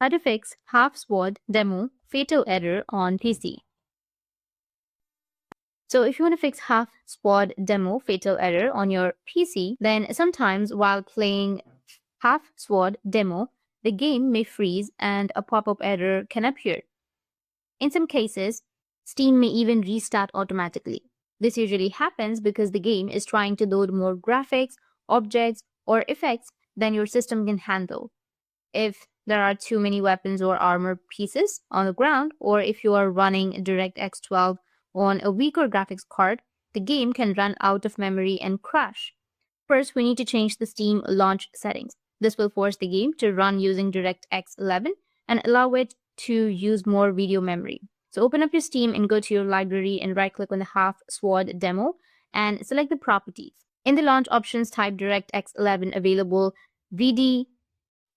How to fix half-sword demo fatal error on PC. So if you want to fix half-sword demo fatal error on your PC, then sometimes while playing half-sword demo, the game may freeze and a pop-up error can appear. In some cases, Steam may even restart automatically. This usually happens because the game is trying to load more graphics, objects, or effects than your system can handle. If there are too many weapons or armor pieces on the ground, or if you are running Direct X12 on a weaker graphics card, the game can run out of memory and crash. First, we need to change the Steam launch settings. This will force the game to run using Direct X11 and allow it to use more video memory. So open up your Steam and go to your library and right-click on the half-sword demo and select the properties. In the launch options, type Direct X11 available VD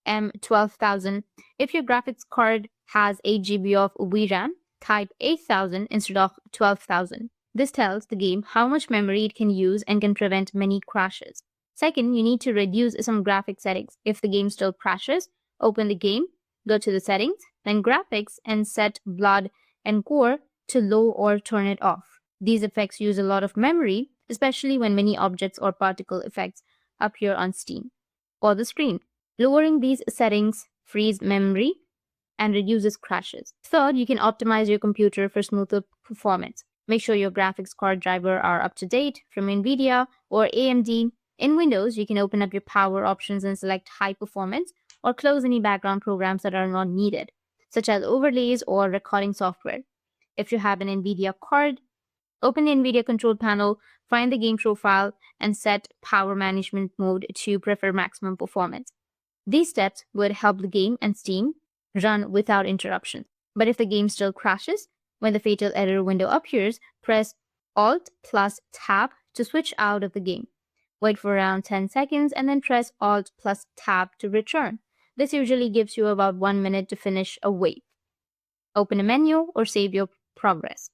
M12000. If your graphics card has 8 GB of VRAM, type 8000 instead of 12,000. This tells the game how much memory it can use and can prevent many crashes. Second, you need to reduce some graphic settings. If the game still crashes, open the game, go to the settings, then graphics, and set blood and gore to low or turn it off. These effects use a lot of memory, especially when many objects or particle effects appear on Steam or the screen. Lowering these settings frees memory and reduces crashes. Third, you can optimize your computer for smoother performance. Make sure your graphics card driver are up to date from NVIDIA or AMD. In Windows, you can open up your power options and select high performance or close any background programs that are not needed, such as overlays or recording software. If you have an NVIDIA card, open the NVIDIA control panel, find the game profile, and set power management mode to prefer maximum performance. These steps would help the game and Steam run without interruption. But if the game still crashes, when the fatal error window appears, press Alt plus Tab to switch out of the game. Wait for around 10 seconds and then press Alt plus Tab to return. This usually gives you about 1 minute to finish a wave. Open a menu or save your progress.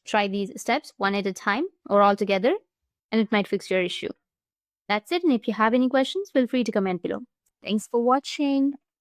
Try these steps one at a time or all together, and it might fix your issue. That's it, and if you have any questions, feel free to comment below. Thanks for watching.